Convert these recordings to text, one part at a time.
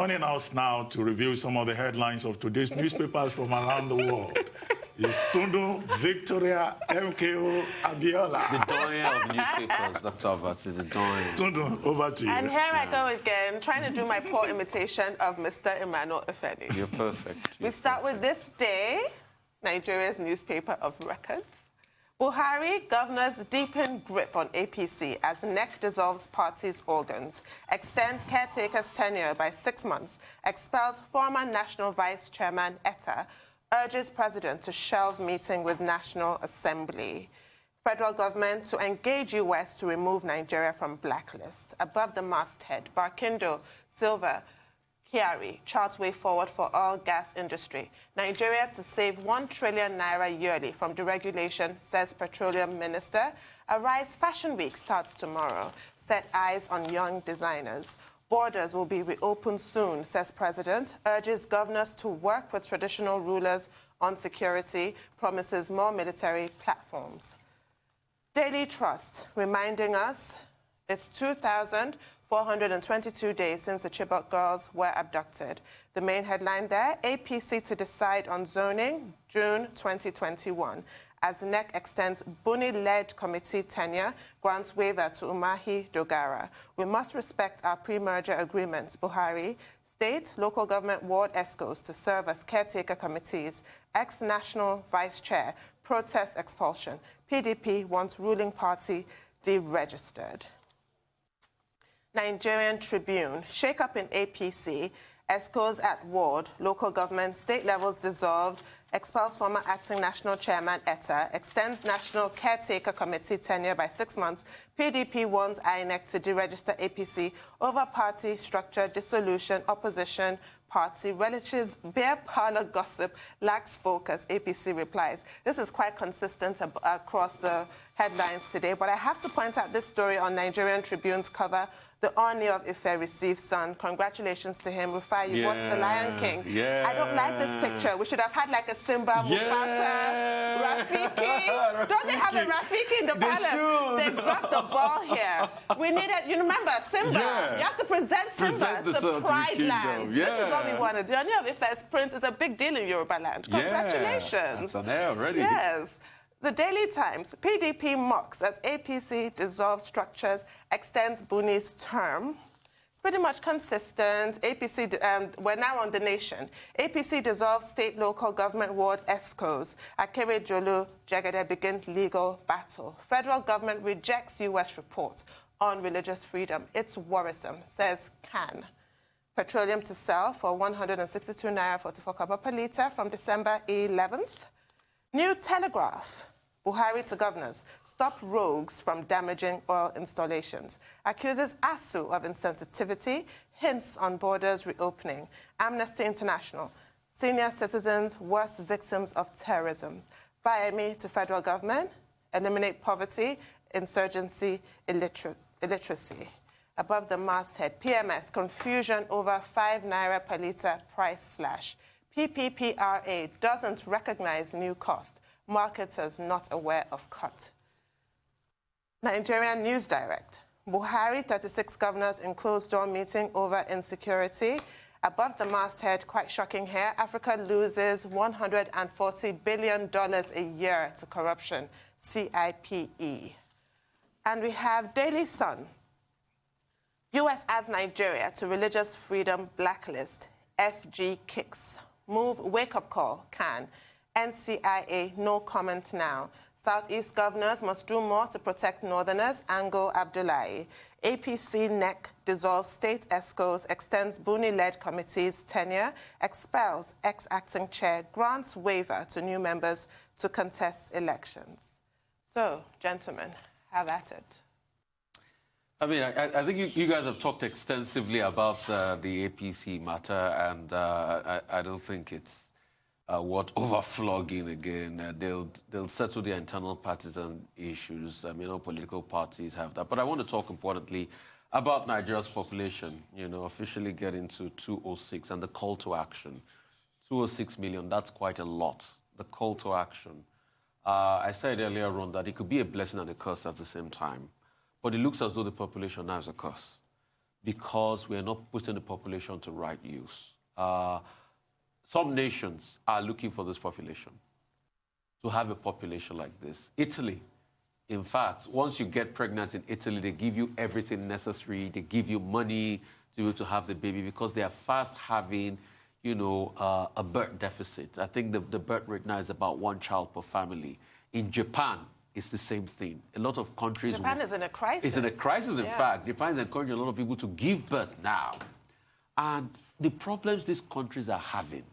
Joining us now to review some of the headlines of today's newspapers from around the world is Tundu Victoria MKO Abiola. The doyen of newspapers, Dr. Avati, the doyen. Tundu, over to you. And here I go again, trying to do my poor imitation of Mr. Emmanuel Efeni. You're perfect. We start with this day, Nigeria's newspaper of records. Buhari governor's Deepen grip on APC as NEC dissolves party's organs, extends caretaker's tenure by 6 months, expels former National Vice Chairman Etta, urges President to shelve meeting with National Assembly. Federal government to engage US to remove Nigeria from blacklist. Above the masthead, Barkindo, Silva, Kyari charts way forward for oil gas industry. Nigeria to save 1 trillion naira yearly from deregulation, says Petroleum Minister. Arise Fashion Week starts tomorrow. Set eyes on young designers. Borders will be reopened soon, says President. Urges governors to work with traditional rulers on security. Promises more military platforms. Daily Trust reminding us it's 2,422 days since the Chibok girls were abducted. The main headline there, APC to decide on zoning, June 2021. As NEC extends Buni-led committee tenure, grants waiver to Umahi Dogara. We must respect our pre-merger agreements, Buhari. State, local government ward ESCOs to serve as caretaker committees. Ex-national vice chair, protest expulsion. PDP wants ruling party deregistered. Nigerian Tribune, shake-up in APC, ESCOs at ward, local government, state levels dissolved, expels former acting national chairman Etta, extends national caretaker committee tenure by 6 months. PDP warns INEC to deregister APC over party structure, dissolution, opposition party, relatives, beer parlor gossip, lacks focus, APC replies. This is quite consistent across the headlines today, but I have to point out this story on Nigerian Tribune's cover. The Oni of Ife received son. Congratulations to him. Rufai, you bought the Lion King. I don't like this picture. We should have had like a Simba, Mufasa, Rafiki. Don't they have a Rafiki in the palace? They dropped the ball here. We needed, you remember, Simba. You have to present Simba to Pride Land. This is what we wanted. The Oni of Ife's prince is a big deal in Yoruba land. Congratulations. That's an air already. Yes. The Daily Times, PDP mocks as APC dissolves structures, extends Buni's term. It's pretty much consistent. APC, we're now on The Nation. APC dissolves state local government ward ESCOs. Akere Jolu Jagade begin legal battle. Federal government rejects U.S. report on religious freedom. It's worrisome, says Khan. Petroleum to sell for 162 naira 44 kobo per litre from December 11th. New Telegraph, Buhari to governors, stop rogues from damaging oil installations. Accuses ASU of insensitivity, hints on borders reopening. Amnesty International, senior citizens worst victims of terrorism. Fire-me to federal government, eliminate poverty, insurgency, illiteracy. Above the masthead, PMS, confusion over 5 naira per litre price slash. PPPRA doesn't recognize new cost. Marketers not aware of cut. Nigerian News Direct. Buhari, 36 governors in closed-door meeting over insecurity. Above the masthead, quite shocking here, Africa loses $140 billion a year to corruption, CIPE. And we have Daily Sun. U.S. adds Nigeria to religious freedom blacklist. FG kicks. Move wake-up call, can. NCIA, no comment now. Southeast governors must do more to protect northerners, Ango Abdullahi. APC NEC dissolves state ESCOs, extends Buni-led committee's tenure, expels ex-acting chair, grants waiver to new members to contest elections. So, gentlemen, have at it. I mean, I think you guys have talked extensively about the APC matter, and I don't think it's worth overflogging again. They'll settle their internal partisan issues. I mean, all political parties have that. But I want to talk importantly about Nigeria's population, you know, officially getting to 206 and the call to action. 206 million, that's quite a lot. The call to action. I said earlier on that it could be a blessing and a curse at the same time. But it looks as though the population now is a curse. because we're not putting the population to right use. Some nations are looking for this population, to have a population like this. Italy, in fact, once you get pregnant in Italy, they give you everything necessary. They give you money to be able to have the baby because they are fast having, a birth deficit. I think the birth rate now is about 1 child per family. In Japan, it's the same thing. A lot of countries... Japan is in a crisis. It's in a crisis, in fact. Japan is encouraging a lot of people to give birth now. And the problems these countries are having,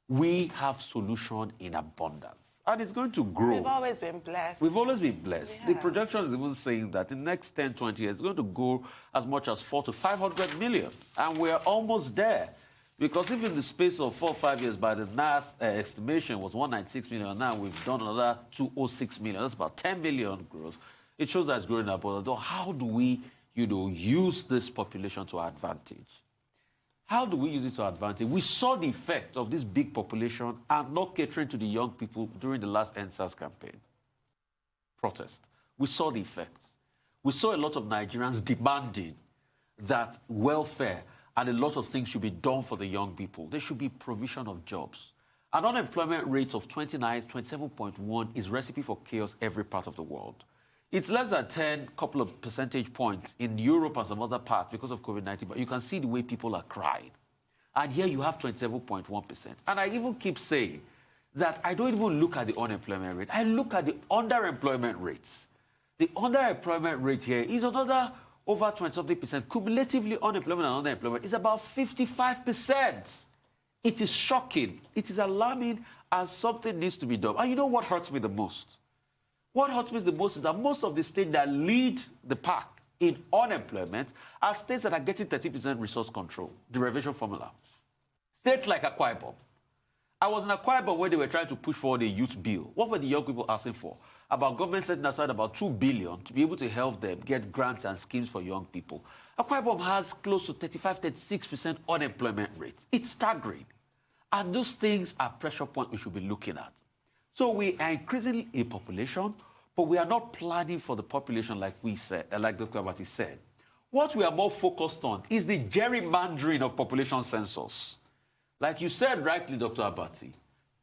we have solution in abundance. And it's going to grow. We've always been blessed. We've always been blessed. The projection is even saying that in the next 10, 20 years, it's going to go as much as 400 to 500 million. And we're almost there. Because if in the space of 4 or 5 years, by the last estimation was 196 million, and now we've done another 206 million. That's about 10 million growth. It shows that it's growing up. But how do we, use this population to our advantage? How do we use it to our advantage? We saw the effect of this big population and not catering to the young people during the last NSAS campaign protest. We saw the effects. We saw a lot of Nigerians demanding that welfare and a lot of things should be done for the young people. There should be provision of jobs. An unemployment rate of 27.1 is recipe for chaos every part of the world. It's less than 10 couple of percentage points in Europe and some other parts because of COVID-19, but you can see the way people are crying. And here you have 27.1%. And I even keep saying that I don't even look at the unemployment rate. I look at the underemployment rates. The underemployment rate here is another over 20-something%. Cumulatively, unemployment and underemployment is about 55%. It is shocking. It is alarming, and something needs to be done. And you know what hurts me the most? What hurts me the most is that most of the states that lead the pack in unemployment are states that are getting 30% resource control, derivation formula. States like Akwa Ibom. I was in Akwa Ibom when they were trying to push forward a youth bill. What were the young people asking for? About government setting aside about 2 billion to be able to help them get grants and schemes for young people. Akwa Ibom has close to 35-36% unemployment rate. It's staggering. And those things are pressure points we should be looking at. So we are increasing a population, but we are not planning for the population like we said, like Dr. Abati said. What we are more focused on is the gerrymandering of population census. Like you said rightly, Dr. Abati,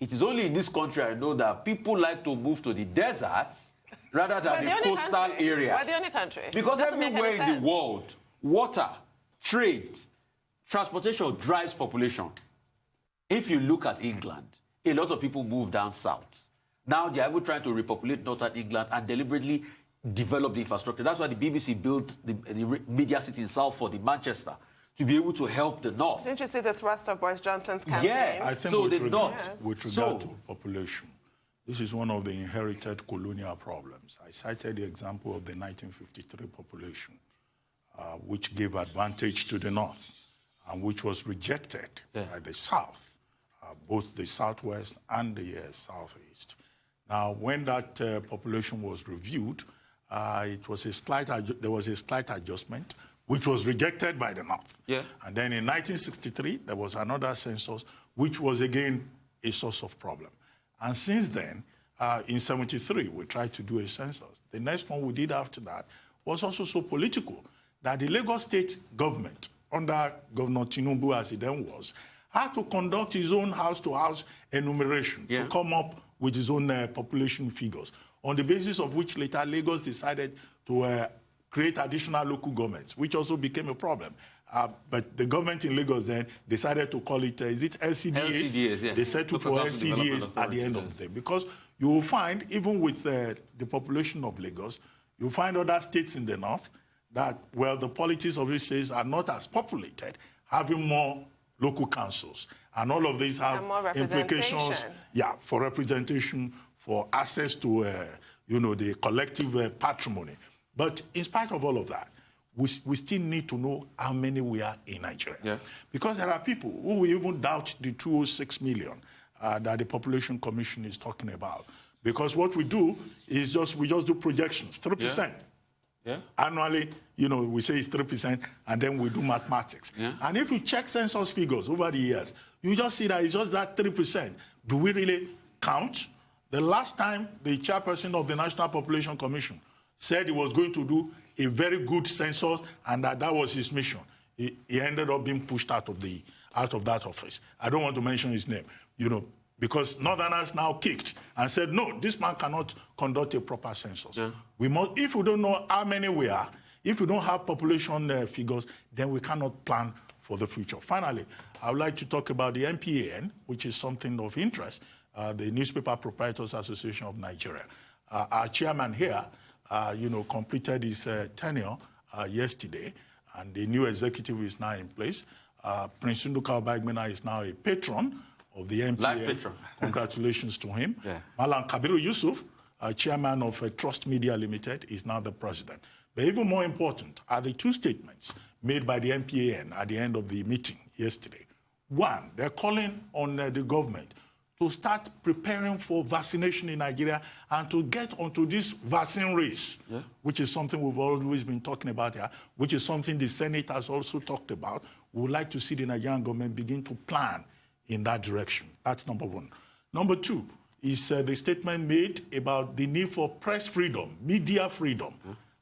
it is only in this country I know that people like to move to the deserts rather than the coastal area. We're the only country. Because everywhere in the world, water, trade, transportation drives population. If you look at England, a lot of people move down south. Now they're even trying to repopulate northern England and deliberately develop the infrastructure. That's why the BBC built the media city in Salford, in Manchester, to be able to help the north. Didn't you see the thrust of Boris Johnson's campaign? Yeah, I think with regard to population, this is one of the inherited colonial problems. I cited the example of the 1953 population, which gave advantage to the north and which was rejected by the south. Both the southwest and the southeast. Now, when that population was reviewed, there was a slight adjustment, which was rejected by the north. Yeah. And then in 1963, there was another census, which was again a source of problem. And since then, in 73, we tried to do a census. The next one we did after that was also so political that the Lagos state government, under Governor Tinubu as he then was, had to conduct his own house-to-house enumeration to come up with his own population figures, on the basis of which later Lagos decided to create additional local governments, which also became a problem. But the government in Lagos then decided to call it, is it LCDAs? LCDAs, yeah. They settled for LCDAs at the end of the day. Because you will find, even with the population of Lagos, you'll find other states in the north that, well, the polities of these states are not as populated, having more local councils. And all of these have implications, for representation, for access to, the collective patrimony. But in spite of all of that, we still need to know how many we are in Nigeria. Yeah. Because there are people who will even doubt the 206 million that the Population Commission is talking about. Because what we do is we just do projections, 3%. Yeah. Annually, we say it's 3%, and then we do mathematics. Yeah. And if you check census figures over the years, you just see that it's just that 3%. Do we really count? The last time the chairperson of the National Population Commission said he was going to do a very good census and that was his mission. He ended up being pushed out of that office. I don't want to mention his name, because Northerners now kicked and said, no, this man cannot conduct a proper census. Yeah. If we don't know how many we are, if we don't have population figures, then we cannot plan for the future. Finally, I would like to talk about the NPAN, which is something of interest, the Newspaper Proprietors Association of Nigeria. Our chairman here, completed his tenure yesterday, and the new executive is now in place. Prince Nduka Obaigmena is now a patron of the NPAN. Live patron. Congratulations to him. Yeah. Malam Kabiru Yusuf, chairman of Trust Media Limited, is now the president. But even more important are the two statements made by the NPAN at the end of the meeting yesterday. One, they're calling on the government to start preparing for vaccination in Nigeria and to get onto this vaccine race, which is something we've always been talking about here, which is something the Senate has also talked about. We would like to see the Nigerian government begin to plan in that direction. That's number one. Number two is the statement made about the need for press freedom, media freedom.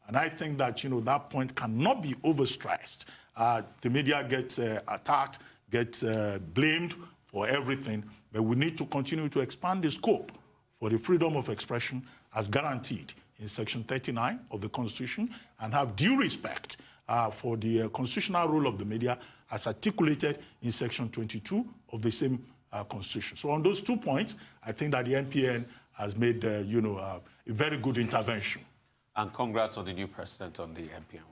And I think that, that point cannot be overstressed. The media gets attacked, gets blamed for everything, but we need to continue to expand the scope for the freedom of expression as guaranteed in Section 39 of the Constitution and have due respect for the constitutional role of the media as articulated in Section 22 of the same Constitution. So on those 2 points, I think that the NPN has made, a very good intervention. And congrats on the new president on the NPN.